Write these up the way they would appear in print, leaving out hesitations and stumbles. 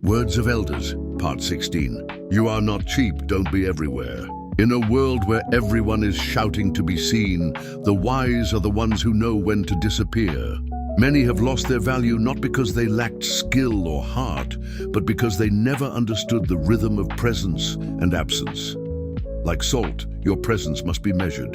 Words of Elders, Part 16. You are not cheap, don't be everywhere. In a world where everyone is shouting to be seen, the wise are the ones who know when to disappear. Many have lost their value not because they lacked skill or heart, but because they never understood the rhythm of presence and absence. Like salt, your presence must be measured.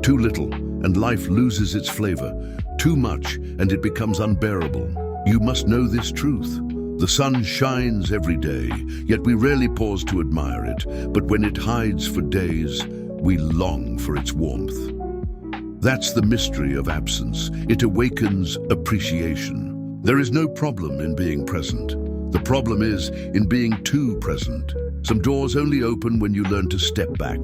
Too little, and life loses its flavor. Too much, and it becomes unbearable. You must know this truth. The sun shines every day, yet we rarely pause to admire it. But when it hides for days, we long for its warmth. That's the mystery of absence. It awakens appreciation. There is no problem in being present. The problem is in being too present. Some doors only open when you learn to step back.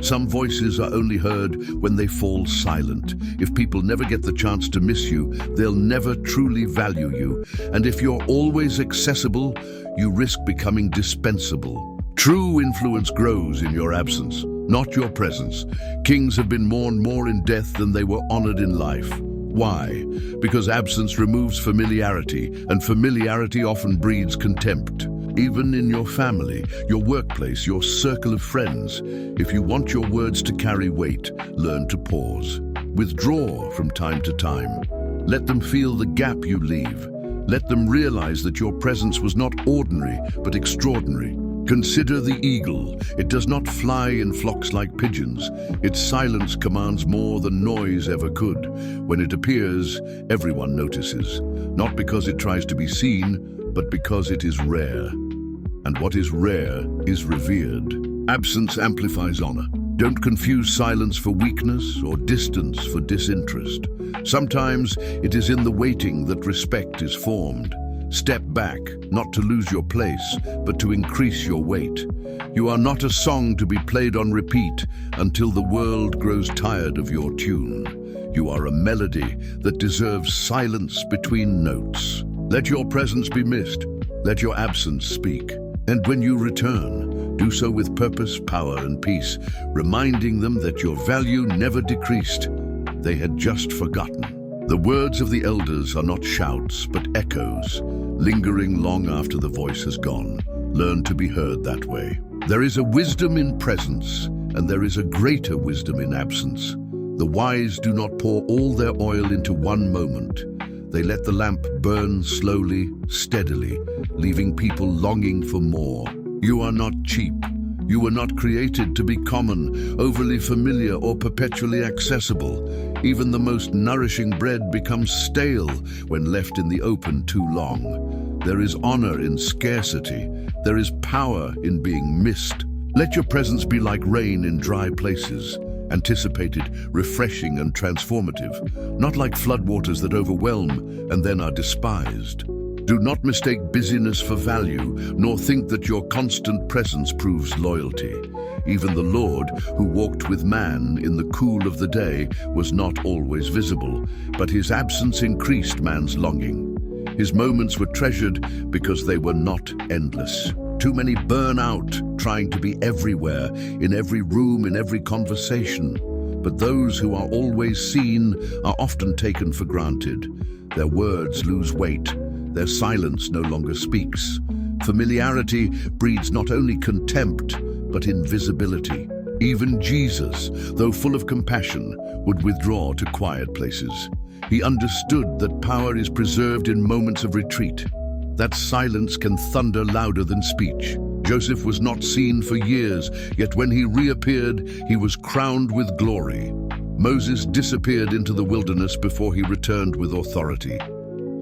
Some voices are only heard when they fall silent. If people never get the chance to miss you, they'll never truly value you. And if you're always accessible, you risk becoming dispensable. True influence grows in your absence, not your presence. Kings have been mourned more in death than they were honored in life. Why? Because absence removes familiarity, and familiarity often breeds contempt. Even in your family, your workplace, your circle of friends, if you want your words to carry weight, learn to pause. Withdraw from time to time. Let them feel the gap you leave. Let them realize that your presence was not ordinary, but extraordinary. Consider the eagle. It does not fly in flocks like pigeons. Its silence commands more than noise ever could. When it appears, everyone notices. Not because it tries to be seen, but because it is rare. And what is rare is revered. Absence amplifies honor. Don't confuse silence for weakness or distance for disinterest. Sometimes it is in the waiting that respect is formed. Step back, not to lose your place, but to increase your weight. You are not a song to be played on repeat until the world grows tired of your tune. You are a melody that deserves silence between notes. Let your presence be missed. Let your absence speak. And when you return, do so with purpose, power, and peace, reminding them that your value never decreased. They had just forgotten. The words of the elders are not shouts, but echoes, lingering long after the voice has gone. Learn to be heard that way. There is a wisdom in presence, and there is a greater wisdom in absence. The wise do not pour all their oil into one moment. They let the lamp burn slowly, steadily, leaving people longing for more. You are not cheap. You were not created to be common, overly familiar, or perpetually accessible. Even the most nourishing bread becomes stale when left in the open too long. There is honor in scarcity. There is power in being missed. Let your presence be like rain in dry places. Anticipated, refreshing, and transformative, not like floodwaters that overwhelm and then are despised. Do not mistake busyness for value, nor think that your constant presence proves loyalty. Even the Lord, who walked with man in the cool of the day, was not always visible, but his absence increased man's longing. His moments were treasured because they were not endless. Too many burn out trying to be everywhere, in every room, in every conversation. But those who are always seen are often taken for granted. Their words lose weight. Their silence no longer speaks. Familiarity breeds not only contempt, but invisibility. Even Jesus, though full of compassion, would withdraw to quiet places. He understood that power is preserved in moments of retreat. That silence can thunder louder than speech. Joseph was not seen for years, yet when he reappeared, he was crowned with glory. Moses disappeared into the wilderness before he returned with authority.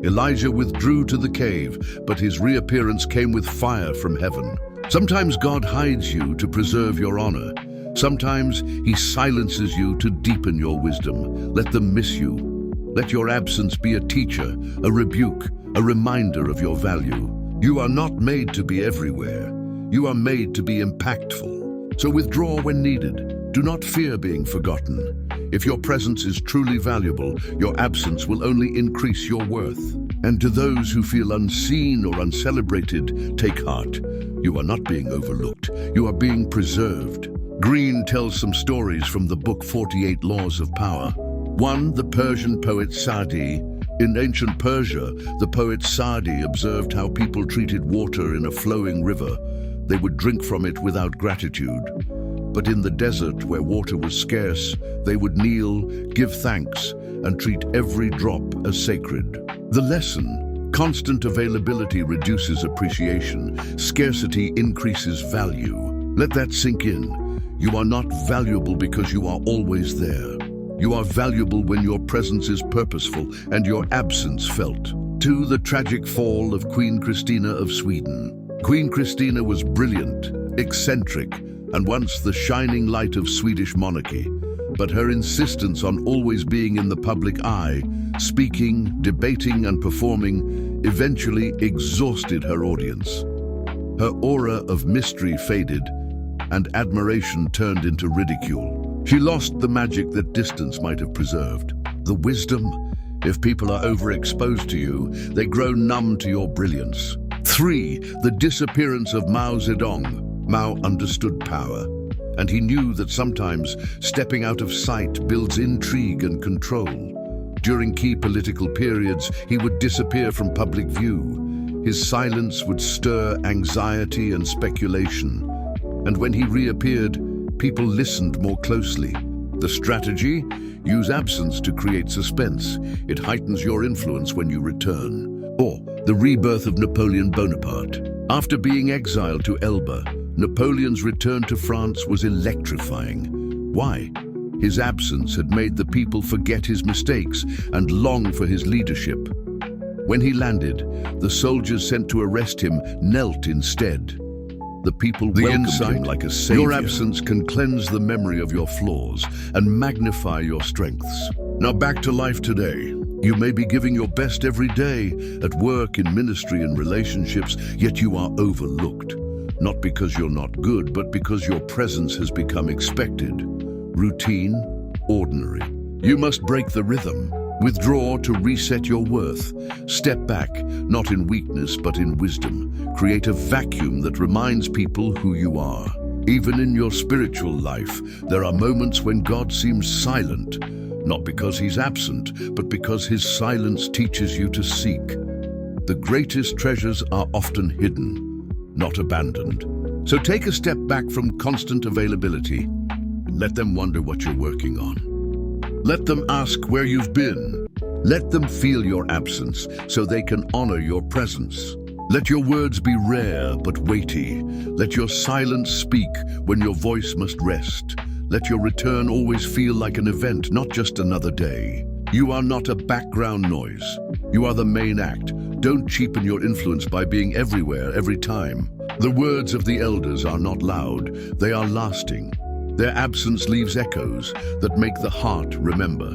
Elijah withdrew to the cave, but his reappearance came with fire from heaven. Sometimes God hides you to preserve your honor. Sometimes he silences you to deepen your wisdom. Let them miss you. Let your absence be a teacher, a rebuke, a reminder of your value. You are not made to be everywhere. You are made to be impactful. So withdraw when needed. Do not fear being forgotten. If your presence is truly valuable, your absence will only increase your worth. And to those who feel unseen or uncelebrated, take heart. You are not being overlooked. You are being preserved. Green tells some stories from the book 48 Laws of Power. One, the Persian poet Sa'di In ancient Persia, the poet Sa'di observed how people treated water in a flowing river. They would drink from it without gratitude. But in the desert, where water was scarce, they would kneel, give thanks, and treat every drop as sacred. The lesson: constant availability reduces appreciation. Scarcity increases value. Let that sink in. You are not valuable because you are always there. You are valuable when your presence is purposeful and your absence felt. 2. The tragic fall of Queen Christina of Sweden. Queen Christina was brilliant, eccentric, and once the shining light of Swedish monarchy. But her insistence on always being in the public eye, speaking, debating, and performing, eventually exhausted her audience. Her aura of mystery faded, and admiration turned into ridicule. She lost the magic that distance might have preserved. The wisdom: if people are overexposed to you, they grow numb to your brilliance. 3. The disappearance of Mao Zedong. Mao understood power, and he knew that sometimes stepping out of sight builds intrigue and control. During key political periods, he would disappear from public view. His silence would stir anxiety and speculation, and when he reappeared, people listened more closely. The strategy: use absence to create suspense. It heightens your influence when you return. Or the rebirth of Napoleon Bonaparte. After being exiled to Elba, Napoleon's return to France was electrifying. Why? His absence had made the people forget his mistakes and long for his leadership. When he landed, the soldiers sent to arrest him knelt instead. The people welcomed him like a savior. Your absence can cleanse the memory of your flaws and magnify your strengths. Now back to life today. You may be giving your best every day, at work, in ministry, and relationships, yet you are overlooked. Not because you're not good, but because your presence has become expected. Routine, ordinary. You must break the rhythm. Withdraw to reset your worth. Step back, not in weakness, but in wisdom. Create a vacuum that reminds people who you are. Even in your spiritual life, there are moments when God seems silent, not because he's absent, but because his silence teaches you to seek. The greatest treasures are often hidden, not abandoned. So take a step back from constant availability. Let them wonder what you're working on. Let them ask where you've been. Let them feel your absence so they can honor your presence. Let your words be rare but weighty. Let your silence speak when your voice must rest. Let your return always feel like an event, not just another day. You are not a background noise. You are the main act. Don't cheapen your influence by being everywhere, every time. The words of the elders are not loud. They are lasting. Their absence leaves echoes that make the heart remember.